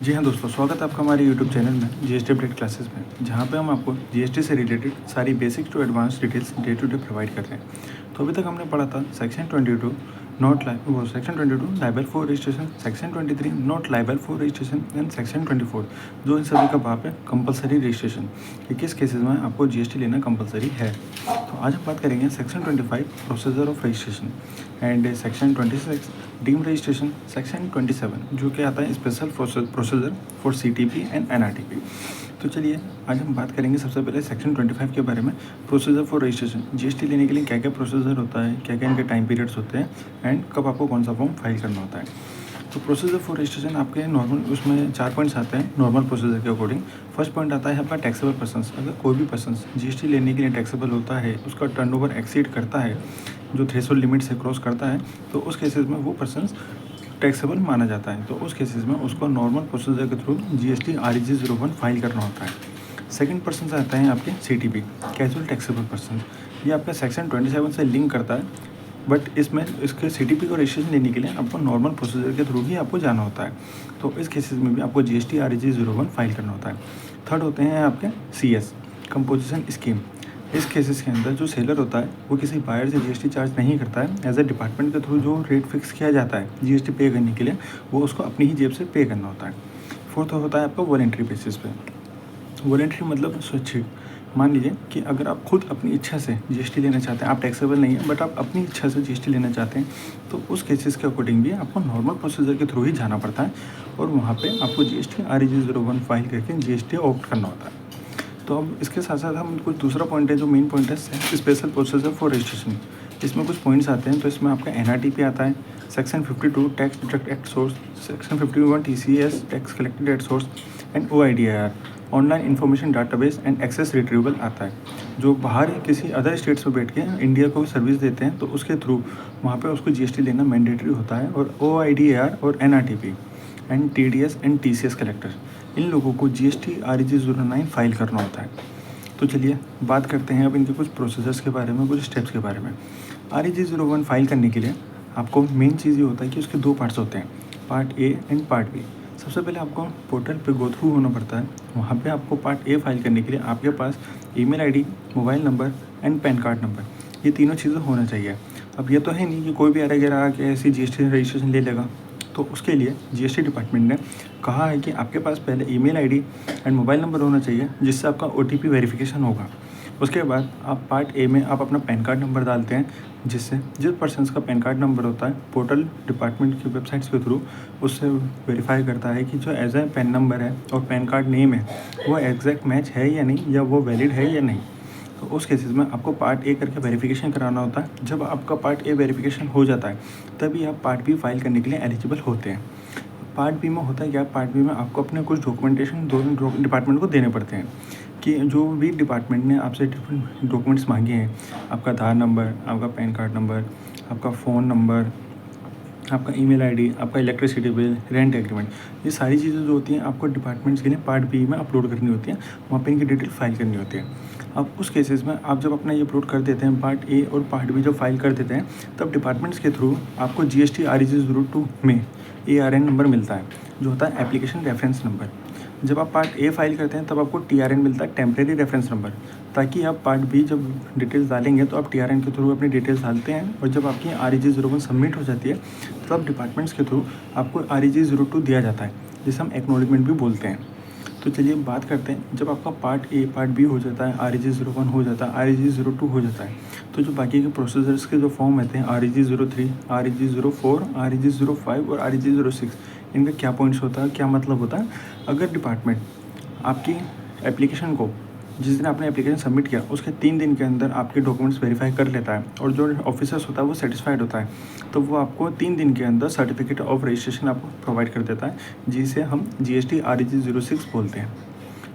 जी हाँ दोस्तों, स्वागत है आपका हमारे यूट्यूब चैनल में जीएसटी अपडेट क्लासेस में, जहाँ पे हम आपको जीएसटी से रिलेटेड सारी basic to advance details day to day provide कर रहे हैं। तो अभी तक हमने पढ़ा था section 22 section 22 liable for registration, section 23 not liable for registration and section 24 जो इन सभी का भाग है कंपलसरी रजिस्ट्रेशन, कि किस केसेस में आपको जीएसटी लेना कंपलसरी है। तो आज हम बात करेंगे section 25 procedure of registration and section 26 deemed registration, section 27 जो कि आता है special procedure for CTP and NRTP. तो चलिए आज हम बात करेंगे सबसे पहले सेक्शन 25 के बारे में, प्रोसीजर फॉर रजिस्ट्रेशन। जीएसटी लेने के लिए क्या क्या प्रोसीजर होता है, क्या क्या इनके टाइम पीरियड्स होते हैं एंड कब आपको कौन सा फॉर्म फाइल करना होता है। तो प्रोसीजर फॉर रजिस्ट्रेशन आपके नॉर्मल उसमें 4 पॉइंट्स आते हैं नॉर्मल प्रोसीजर के अकॉर्डिंग। फर्स्ट पॉइंट आता है आपका टैक्सेबल पर्सन्स। अगर कोई भी पर्सन जीएसटी लेने के लिए टैक्सेबल होता है, उसका टर्नओवर एक्सीड करता है, जो थ्रेशोल्ड लिमिट से क्रॉस करता है, तो उस केसेस में वो पर्सन टैक्सेबल माना जाता है। तो उस केसेस में उसको नॉर्मल प्रोसीजर के थ्रू जीएसटी REG 01 फाइल करना होता है। सेकंड पर्सन से आता है आपके CTP, कैजुअल टैक्सेबल पर्सन। ये आपका सेक्शन 27 से लिंक करता है, बट इसमें इसके CTP को रजिस्ट्रेशन लेने के लिए आपको नॉर्मल प्रोसीजर के थ्रू ही आपको जाना होता है। तो इस केसेस में भी आपको जीएसटी REG 01 फाइल करना होता है। थर्ड होते हैं आपके CS, कंपोजिशन स्कीम। इस केसेस के अंदर जो सेलर होता है वो किसी बायर से जीएसटी चार्ज नहीं करता है। एज ए डिपार्टमेंट के थ्रू जो रेट फिक्स किया जाता है जीएसटी पे करने के लिए, वो उसको अपनी ही जेब से पे करना होता है। फोर्थ होता है आपका वॉलेंट्री बेसिस पे। वॉलेंट्री मतलब स्वैच्छिक। मान लीजिए कि अगर आप खुद अपनी इच्छा से जीएसटी लेना चाहते हैं, आप टैक्सेबल नहीं है बट आप अपनी इच्छा से जीएसटी लेना चाहते हैं, तो उस केसेस के अकॉर्डिंग भी आपको नॉर्मल प्रोसीजर के थ्रू ही जाना पड़ता है और वहाँ पे आपको जीएसटी REG 01 फाइल करके जीएसटी ऑप्ट करना होता है। तो अब इसके साथ साथ हम कुछ दूसरा पॉइंट है जो मेन पॉइंट है स्पेशल प्रोसीजर फॉर रजिस्ट्रेशन। इसमें कुछ पॉइंट्स आते हैं। तो इसमें आपका NRTP आता है, section 52 tax deduct at source, section 51 TCS tax collected at source and OIDIR online information database and access retrieval आता है, जो बाहर किसी अदर स्टेट्स में बैठ के इंडिया को सर्विस देते हैं, तो उसके थ्रू वहाँ पे उसको जीएसटी लेना मैंडेटरी होता है। और OIDIR और NRTP and TDS and TCS collector, इन लोगों को जीएसटी REG 09 फाइल करना होता है। तो चलिए बात करते हैं अब इनके कुछ प्रोसीजर्स के बारे में, कुछ स्टेप्स के बारे में। REG 01 फाइल करने के लिए आपको मेन चीज़ ये होता है कि उसके 2 पार्ट्स होते हैं, part A and part B। सबसे पहले आपको पोर्टल पे गो थ्रू होना पड़ता है। वहाँ पे आपको पार्ट A फाइल करने के लिए आपके पास email ID, mobile number and PAN card number, ये तीनों चीज़ें होना चाहिए। अब ये तो है नहीं कि कोई भी अरेगर आके ऐसी जीएसटी रजिस्ट्रेशन ले लेगा। तो उसके लिए जीएसटी डिपार्टमेंट ने कहा है कि आपके पास पहले email ID and mobile number होना चाहिए, जिससे आपका OTP वेरिफिकेशन होगा। उसके बाद आप पार्ट A में आप अपना पैन कार्ड नंबर डालते हैं, जिससे जिस पर्सन का पैन कार्ड नंबर होता है पोर्टल डिपार्टमेंट की वेबसाइट्स के थ्रू उससे वेरीफाई करता है कि जो एज ए पैन नंबर है और पैन कार्ड नेम है वो एग्जैक्ट मैच है या नहीं, या वो वैलिड है या नहीं। तो उस केसेस में आपको पार्ट A करके वेरिफिकेशन कराना होता है। जब आपका पार्ट A वेरिफिकेशन हो जाता है तभी आप पार्ट B फाइल करने के लिए एलिजिबल होते हैं। पार्ट B में होता है क्या, पार्ट B में आपको अपने कुछ डॉक्यूमेंटेशन दोनों डिपार्टमेंट को देने पड़ते हैं, कि जो भी डिपार्टमेंट ने आपसे डिफरेंट डॉक्यूमेंट्स मांगे हैं, आपका आधार नंबर, आपका पैन कार्ड नंबर, आपका फ़ोन नंबर, आपका ईमेल ID, आपका इलेक्ट्रिसिटी बिल, रेंट एग्रीमेंट, ये सारी चीज़ें जो होती हैं आपको डिपार्टमेंट्स के लिए पार्ट B में अपलोड करनी होती है। वहाँ पे इनकी डिटेल फाइल करनी होती है। अब उस केसेस में आप जब अपना ये अपलोड कर देते हैं पार्ट A और पार्ट B जब फाइल कर देते हैं, तब डिपार्टमेंट्स के थ्रू आपको GST REG 02 में ARN नंबर मिलता है, जो होता है एप्लीकेशन रेफरेंस नंबर। जब आप पार्ट A फाइल करते हैं तब आपको TRN मिलता है, टेम्प्रेरी रेफरेंस नंबर, ताकि आप पार्ट B जब डिटेल्स डालेंगे तो आप TRN के थ्रू अपनी डिटेल्स डालते हैं, और जब आपकी REG 01 सबमिट हो जाती है तब डिपार्टमेंट्स के थ्रू आपको REG 02 दिया जाता है, जिसे हम एक्नॉलेजमेंट भी बोलते हैं। तो चलिए बात करते हैं, जब आपका पार्ट A पार्ट B हो जाता है, REG 01 हो जाता है, REG 02 हो जाता है, तो जो बाकी के प्रोसीजर्स के जो फॉर्म रहते हैं REG 03, REG 04, REG 05 और REG 06, इनका क्या पॉइंट्स होता है, क्या मतलब होता है। अगर डिपार्टमेंट आपकी एप्लीकेशन को, जिस दिन आपने एप्लीकेशन सबमिट किया उसके 3 दिन के अंदर आपके डॉक्यूमेंट्स वेरीफाई कर लेता है और जो ऑफिसर्स होता है वो सेटिस्फाइड होता है, तो वो आपको 3 दिन के अंदर सर्टिफिकेट ऑफ रजिस्ट्रेशन आपको प्रोवाइड कर देता है, जिसे हम GST REG 06 बोलते हैं।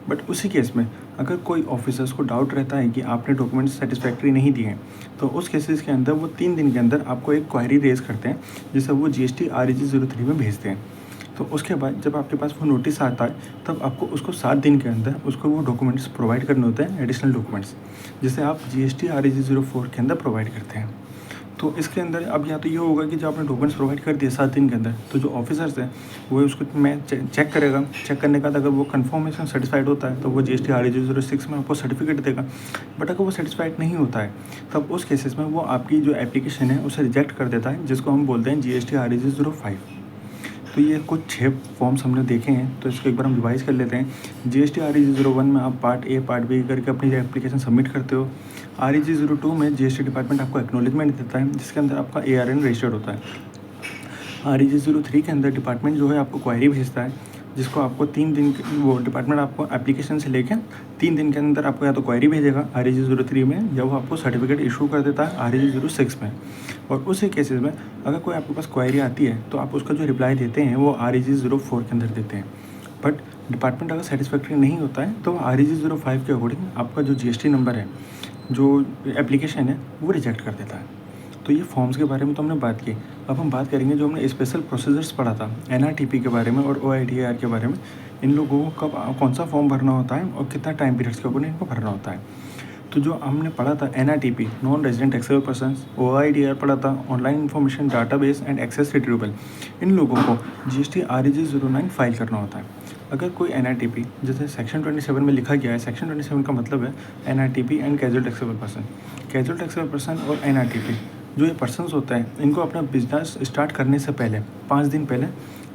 बट उसी केस में अगर कोई ऑफिसर्स को डाउट रहता है कि आपने डॉक्यूमेंट्स सेटिस्फैक्ट्री नहीं दिए हैं, तो उस केसेस के अंदर वो 3 दिन के अंदर आपको एक क्वेरी रेज करते हैं, जिसे वो GST REG 03 में भेजते हैं। तो उसके बाद जब आपके पास वो नोटिस आता है तब आपको उसको 7 दिन के अंदर उसको वो डॉक्यूमेंट्स प्रोवाइड करने होते हैं, एडिशनल डॉक्यूमेंट्स, जिसे आप GST REG 04 के अंदर प्रोवाइड करते हैं। तो इसके अंदर अब या तो ये होगा कि जो आपने डॉक्यूमेंट्स प्रोवाइड कर दिए 7 दिन के अंदर, तो जो ऑफिसर्स हैं वो उसको मैं चेक करेगा। चेक करने के बाद अगर वो कन्फर्मेशन सेटिस्फाइड होता है तो वो GST REG 06 में आपको सर्टिफिकेट देगा। बट अगर वो सेटिस्फाइड नहीं होता है तब उस केसेस में वो आपकी जो एप्लीकेशन है उसे रिजेक्ट कर देता है, जिसको हम बोलते हैं GST REG 05। तो ये कुछ 6 फॉर्म्स हमने देखे हैं, तो इसको एक बार हम रिवाइज़ कर लेते हैं। GST REG 01 में आप पार्ट ए पार्ट बी करके अपनी एप्लीकेशन सबमिट करते हो। REG 02 में GST डिपार्टमेंट आपको एक्नॉलेजमेंट देता है, जिसके अंदर आपका ARN रजिस्टर्ड होता है। REG 03 के अंदर डिपार्टमेंट जो है आपको क्वेरी भेजता है, जिसको आपको 3 दिन वो डिपार्टमेंट आपको एप्लीकेशन से लेकर 3 दिन के अंदर आपको या तो क्वेरी भेजेगा REG 03 में, या वो आपको सर्टिफिकेट इशू कर देता है REG 06 में। और उसी केसेस में अगर कोई आपके पास क्वेरी आती है तो आप उसका जो रिप्लाई देते हैं वो REG 04 के अंदर देते हैं। बट डिपार्टमेंट अगर सेटिस्फैक्ट्री नहीं होता है तो REG 05 के अकॉर्डिंग आपका जो GST नंबर है, जो एप्लीकेशन है, वो रिजेक्ट कर देता है। तो ये फॉर्म्स के बारे में तो हमने बात की। अब हम बात करेंगे जो हमने स्पेशल प्रोसीजर्स पढ़ा था NRTP के बारे में और OIDAR के बारे में। इन लोगों को कब कौन सा फॉर्म भरना होता है और कितना टाइम पीरियड्स के अकॉर्डिंग इनको भरना होता है। तो जो हमने पढ़ा था NRTP non resident taxable persons, OIDAR पढ़ा था online information database and access retrievable. इन लोगों को GST REG 09 फाइल करना होता है। अगर कोई NRTP जैसे सेक्शन 27 में लिखा गया है, सेक्शन 27 का मतलब है NRTP and casual taxable person. Casual taxable person और NRTP जो ये पर्सन्स होता है, इनको अपना बिजनेस स्टार्ट करने से पहले 5 दिन पहले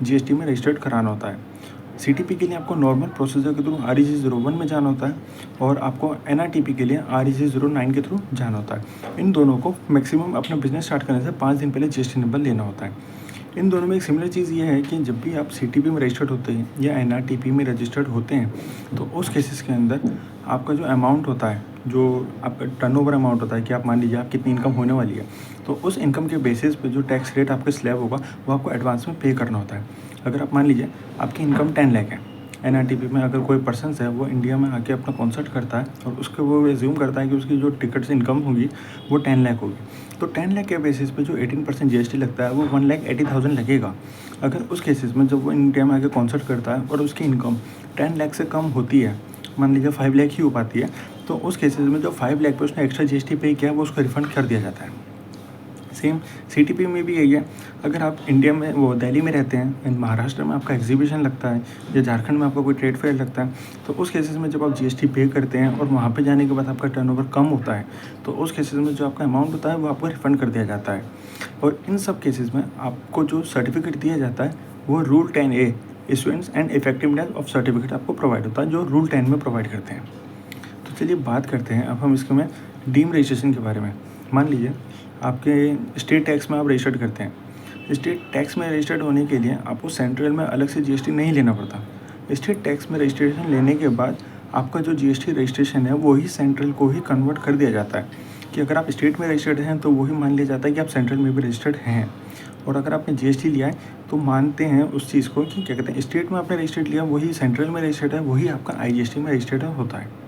GST में रजिस्टर्ड कराना होता है। CTP के लिए आपको नॉर्मल प्रोसीजर के थ्रू REG 01 में जाना होता है और आपको NRTP के लिए REG 09 के थ्रू जाना होता है। इन दोनों को मैक्सिमम अपना बिजनेस स्टार्ट करने से 5 दिन पहले GST नंबर लेना होता है। इन दोनों में एक सिमिलर चीज़ ये है कि जब भी आप CTP में रजिस्टर्ड होते हैं या NRTP में रजिस्टर्ड होते हैं, तो उस केसेस के अंदर आपका जो अमाउंट होता है, जो आपका टर्नओवर अमाउंट होता है कि आप मान लीजिए आप कितनी इनकम होने वाली है, तो उस इनकम के बेसिस पे जो टैक्स रेट आपके स्लैब होगा वो आपको एडवांस में पे करना होता है। अगर आप मान लीजिए आपकी इनकम 10 लाख है, NRTP में अगर कोई पर्सन है वो इंडिया में आके अपना कॉन्सर्ट करता है और उसके वो एज्यूम करता है कि उसकी जो टिकट से इनकम होगी वो 10 लाख होगी, तो 10 लाख के बेसिस पे जो 18% GST लगता है वो 1,80,000 लगेगा। अगर उस केसेस में जब वो इंडिया में आके कॉन्सर्ट करता है और उसकी इनकम 10 लाख से कम होती है, मान लीजिए 5 लाख ही हो पाती है, तो उस केसेस में जो 5 लाख पे उसने एक्स्ट्रा GST पे किया वो उसको रिफंड कर दिया जाता है। सेम CTP में भी यही है। अगर आप इंडिया में वो दिल्ली में रहते हैं एंड महाराष्ट्र में आपका एग्जीबिशन लगता है या झारखंड में आपका कोई ट्रेड फेयर लगता है, तो उस केसेस में जब आप GST पे करते हैं और वहाँ पे जाने के बाद आपका टर्नओवर कम होता है, तो उस केसेस में जो आपका अमाउंट होता है वो आपको रिफंड कर दिया जाता है। और इन सब केसेस में आपको जो सर्टिफिकेट दिया जाता है वो rule 10A issuance and effectiveness of certificate आपको प्रोवाइड होता है, जो रूल 10 में प्रोवाइड करते हैं। तो चलिए बात करते हैं अब हम इसके में डीम रजिस्ट्रेशन के बारे में। मान लीजिए आपके स्टेट टैक्स में आप रजिस्टर्ड करते हैं। स्टेट टैक्स में रजिस्टर्ड होने के लिए आपको सेंट्रल में अलग से GST नहीं लेना पड़ता। स्टेट टैक्स में रजिस्ट्रेशन लेने के बाद आपका जो GST रजिस्ट्रेशन है वही सेंट्रल को ही कन्वर्ट कर दिया जाता है कि अगर आप स्टेट में रजिस्टर्ड हैं तो वही मान लिया जाता है कि आप सेंट्रल में भी रजिस्टर्ड हैं। और अगर आपने GST लिया है तो मानते हैं उस चीज़ को कि क्या कहते हैं, स्टेट में आपने रजिस्टर्ड लिया वही सेंट्रल में रजिस्टर्ड है, वही आपका IGST में रजिस्टर्ड होता है।